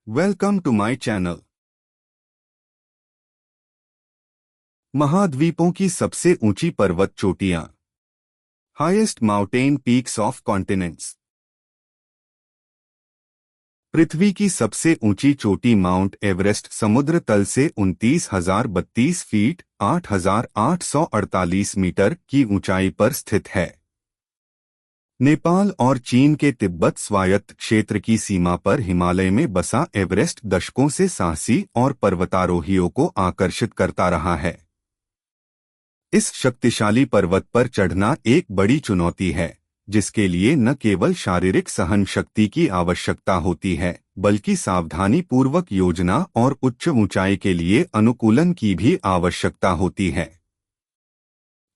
Welcome to my channel. महाद्वीपों की सबसे ऊंची पर्वत चोटियां। Highest mountain peaks of continents. पृथ्वी की सबसे ऊंची चोटी माउंट एवरेस्ट समुद्र तल से 29,032 फीट 8,848 मीटर की ऊंचाई पर स्थित है। नेपाल और चीन के तिब्बत स्वायत्त क्षेत्र की सीमा पर हिमालय में बसा एवरेस्ट दशकों से साहसी और पर्वतारोहियों को आकर्षित करता रहा है। इस शक्तिशाली पर्वत पर चढ़ना एक बड़ी चुनौती है, जिसके लिए न केवल शारीरिक सहन शक्ति की आवश्यकता होती है, बल्कि सावधानी पूर्वक योजना और उच्च ऊंचाई के लिए अनुकूलन की भी आवश्यकता होती है।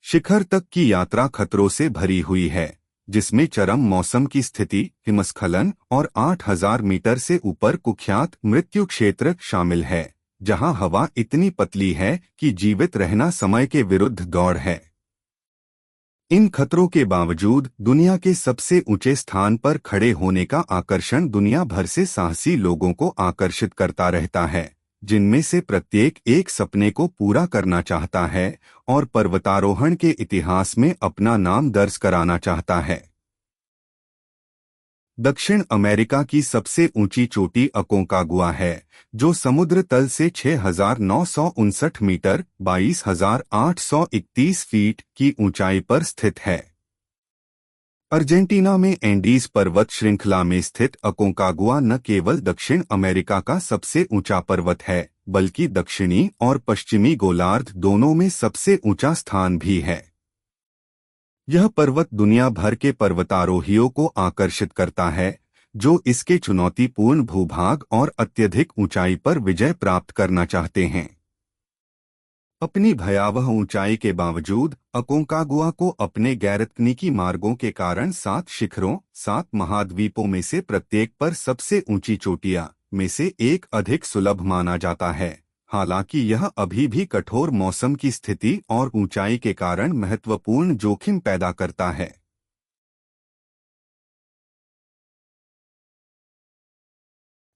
शिखर तक की यात्रा खतरों से भरी हुई है, जिसमें चरम मौसम की स्थिति, हिमस्खलन और 8,000 मीटर से ऊपर कुख्यात मृत्यु क्षेत्र शामिल है, जहां हवा इतनी पतली है कि जीवित रहना समय के विरुद्ध दौड़ है। इन खतरों के बावजूद दुनिया के सबसे ऊंचे स्थान पर खड़े होने का आकर्षण दुनिया भर से साहसी लोगों को आकर्षित करता रहता है, जिनमें से प्रत्येक एक सपने को पूरा करना चाहता है और पर्वतारोहण के इतिहास में अपना नाम दर्ज कराना चाहता है। दक्षिण अमेरिका की सबसे ऊंची चोटी अकोंकागुआ है, जो समुद्र तल से 6,959 मीटर 22,831 फीट की ऊंचाई पर स्थित है। अर्जेंटीना में एंडीज पर्वत श्रृंखला में स्थित अकोंकागुआ न केवल दक्षिण अमेरिका का सबसे ऊंचा पर्वत है, बल्कि दक्षिणी और पश्चिमी गोलार्ध दोनों में सबसे ऊंचा स्थान भी है। यह पर्वत दुनिया भर के पर्वतारोहियों को आकर्षित करता है, जो इसके चुनौतीपूर्ण भूभाग और अत्यधिक ऊंचाई पर विजय प्राप्त करना चाहते हैं। अपनी भयावह ऊंचाई के बावजूद अकोंकागुआ को अपने गैरतकनीकी मार्गों के कारण 7 शिखरों, 7 महाद्वीपों में से प्रत्येक पर सबसे ऊंची चोटियां में से एक अधिक सुलभ माना जाता है। हालांकि यह अभी भी कठोर मौसम की स्थिति और ऊंचाई के कारण महत्वपूर्ण जोखिम पैदा करता है।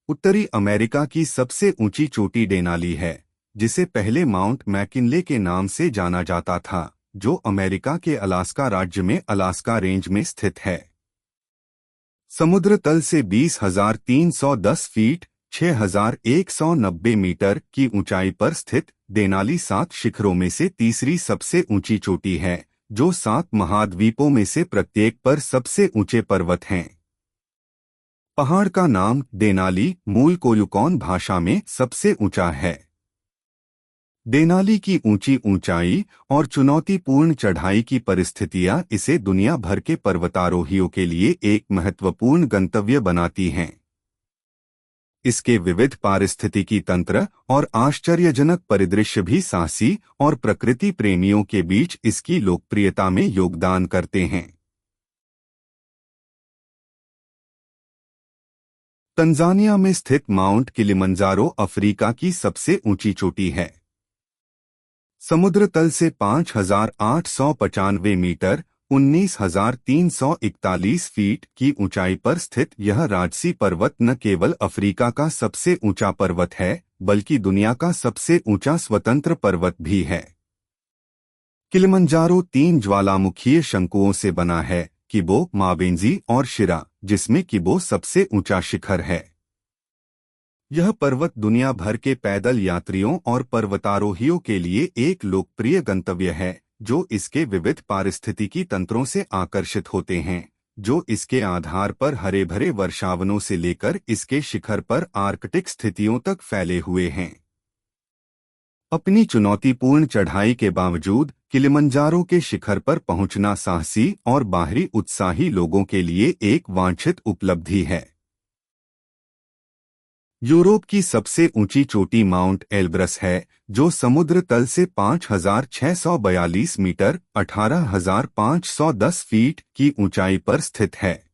उत्तरी अमेरिका की सबसे ऊंची चोटी डेनाली है, जिसे पहले माउंट मैकिनले के नाम से जाना जाता था, जो अमेरिका के अलास्का राज्य में अलास्का रेंज में स्थित है। समुद्र तल से 20,310 फीट 6,190 मीटर की ऊंचाई पर स्थित डेनाली 7 शिखरों में से तीसरी सबसे ऊंची चोटी है, जो 7 महाद्वीपों में से प्रत्येक पर सबसे ऊंचे पर्वत हैं। पहाड़ का नाम डेनाली मूल कोयुकोन भाषा में सबसे ऊंचा है। डेनाली की ऊंची ऊंचाई और चुनौतीपूर्ण चढ़ाई की परिस्थितियां इसे दुनिया भर के पर्वतारोहियों के लिए एक महत्वपूर्ण गंतव्य बनाती हैं। इसके विविध पारिस्थितिकी तंत्र और आश्चर्यजनक परिदृश्य भी साहसी और प्रकृति प्रेमियों के बीच इसकी लोकप्रियता में योगदान करते हैं। तंजानिया में स्थित माउंट किलिमंजारो अफ्रीका की सबसे ऊंची चोटी है। समुद्र तल से 5,895 मीटर 19,341 फीट की ऊंचाई पर स्थित यह राजसी पर्वत न केवल अफ्रीका का सबसे ऊंचा पर्वत है, बल्कि दुनिया का सबसे ऊंचा स्वतंत्र पर्वत भी है। किलिमंजारो 3 ज्वालामुखीय शंकुओं से बना है, किबो, मावेंजी और शिरा, जिसमें किबो सबसे ऊंचा शिखर है। यह पर्वत दुनिया भर के पैदल यात्रियों और पर्वतारोहियों के लिए एक लोकप्रिय गंतव्य है, जो इसके विविध पारिस्थितिकी तंत्रों से आकर्षित होते हैं, जो इसके आधार पर हरे भरे वर्षावनों से लेकर इसके शिखर पर आर्कटिक स्थितियों तक फैले हुए हैं। अपनी चुनौतीपूर्ण चढ़ाई के बावजूद किलिमंजारो के शिखर पर पहुंचना साहसी और बाहरी उत्साही लोगों के लिए एक वांछित उपलब्धि है। यूरोप की सबसे ऊंची चोटी माउंट एल्ब्रस है, जो समुद्र तल से 5,642 मीटर 18,510 फीट की ऊंचाई पर स्थित है।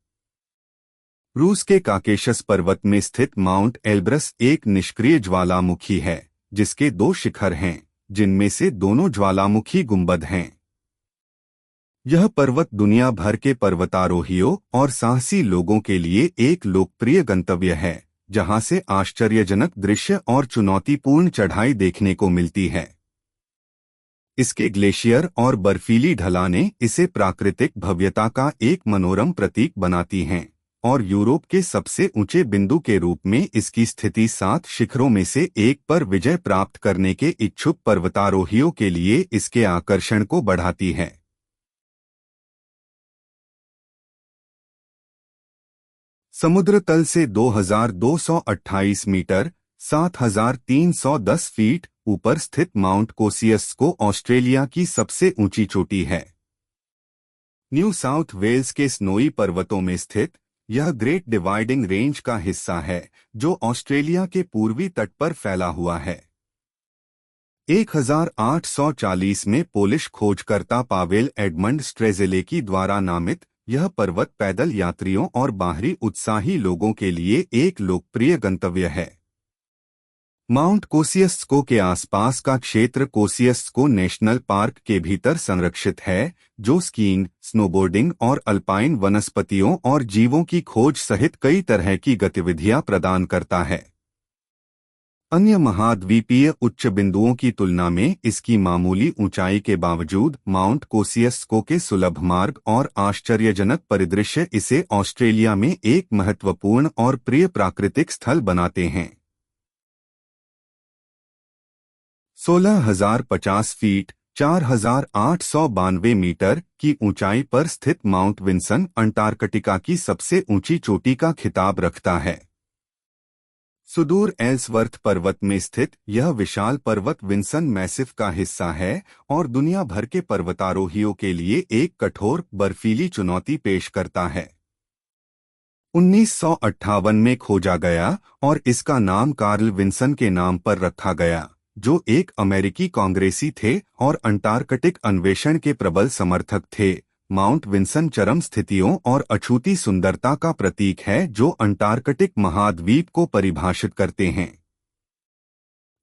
रूस के काकेशस पर्वत में स्थित माउंट एल्ब्रस एक निष्क्रिय ज्वालामुखी है, जिसके 2 शिखर हैं, जिनमें से दोनों ज्वालामुखी गुंबद हैं। यह पर्वत दुनिया भर के पर्वतारोहियों और साहसी लोगों के लिए एक लोकप्रिय गंतव्य है, जहां से आश्चर्यजनक दृश्य और चुनौतीपूर्ण चढ़ाई देखने को मिलती है। इसके ग्लेशियर और बर्फीली ढलानें इसे प्राकृतिक भव्यता का एक मनोरम प्रतीक बनाती हैं और यूरोप के सबसे ऊंचे बिंदु के रूप में इसकी स्थिति 7 शिखरों में से एक पर विजय प्राप्त करने के इच्छुक पर्वतारोहियों के लिए इसके आकर्षण को बढ़ाती है। समुद्र तल से 2228 मीटर 7310 फीट ऊपर स्थित माउंट कोसियस्को ऑस्ट्रेलिया की सबसे ऊंची चोटी है। न्यू साउथ वेल्स के स्नोई पर्वतों में स्थित यह ग्रेट डिवाइडिंग रेंज का हिस्सा है जो ऑस्ट्रेलिया के पूर्वी तट पर फैला हुआ है। 1840 में पोलिश खोजकर्ता पावेल एडमंड स्ट्रेजेलेकी द्वारा नामित यह पर्वत पैदल यात्रियों और बाहरी उत्साही लोगों के लिए एक लोकप्रिय गंतव्य है। माउंट कोसियस्को के आसपास का क्षेत्र कोसियस्को नेशनल पार्क के भीतर संरक्षित है, जो स्कीइंग, स्नोबोर्डिंग और अल्पाइन वनस्पतियों और जीवों की खोज सहित कई तरह की गतिविधियां प्रदान करता है। अन्य महाद्वीपीय उच्च बिंदुओं की तुलना में इसकी मामूली ऊंचाई के बावजूद माउंट कोसियस्को के सुलभ मार्ग और आश्चर्यजनक परिदृश्य इसे ऑस्ट्रेलिया में एक महत्वपूर्ण और प्रिय प्राकृतिक स्थल बनाते हैं। 16,050 फीट 4,892 मीटर की ऊंचाई पर स्थित माउंट विंसन अंटार्कटिका की सबसे ऊंची चोटी का खिताब रखता है। सुदूर एल्सवर्थ पर्वत में स्थित यह विशाल पर्वत विंसन मैसिव का हिस्सा है और दुनिया भर के पर्वतारोहियों के लिए एक कठोर बर्फीली चुनौती पेश करता है। 1958 में खोजा गया और इसका नाम कार्ल विंसन के नाम पर रखा गया, जो एक अमेरिकी कांग्रेसी थे और अंटार्कटिक अन्वेषण के प्रबल समर्थक थे। माउंट विंसन चरम स्थितियों और अछूती सुंदरता का प्रतीक है जो अंटार्कटिक महाद्वीप को परिभाषित करते हैं।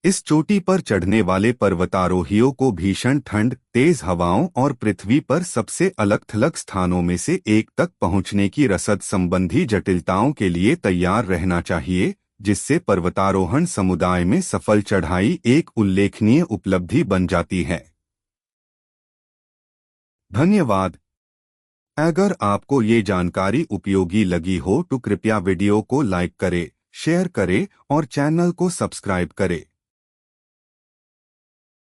इस चोटी पर चढ़ने वाले पर्वतारोहियों को भीषण ठंड, तेज हवाओं और पृथ्वी पर सबसे अलग-थलग स्थानों में से एक तक पहुंचने की रसद संबंधी जटिलताओं के लिए तैयार रहना चाहिए, जिससे पर्वतारोहण समुदाय में सफल चढ़ाई एक उल्लेखनीय उपलब्धि बन जाती है। धन्यवाद। अगर आपको ये जानकारी उपयोगी लगी हो तो कृपया वीडियो को लाइक करें, शेयर करें और चैनल को सब्सक्राइब करें।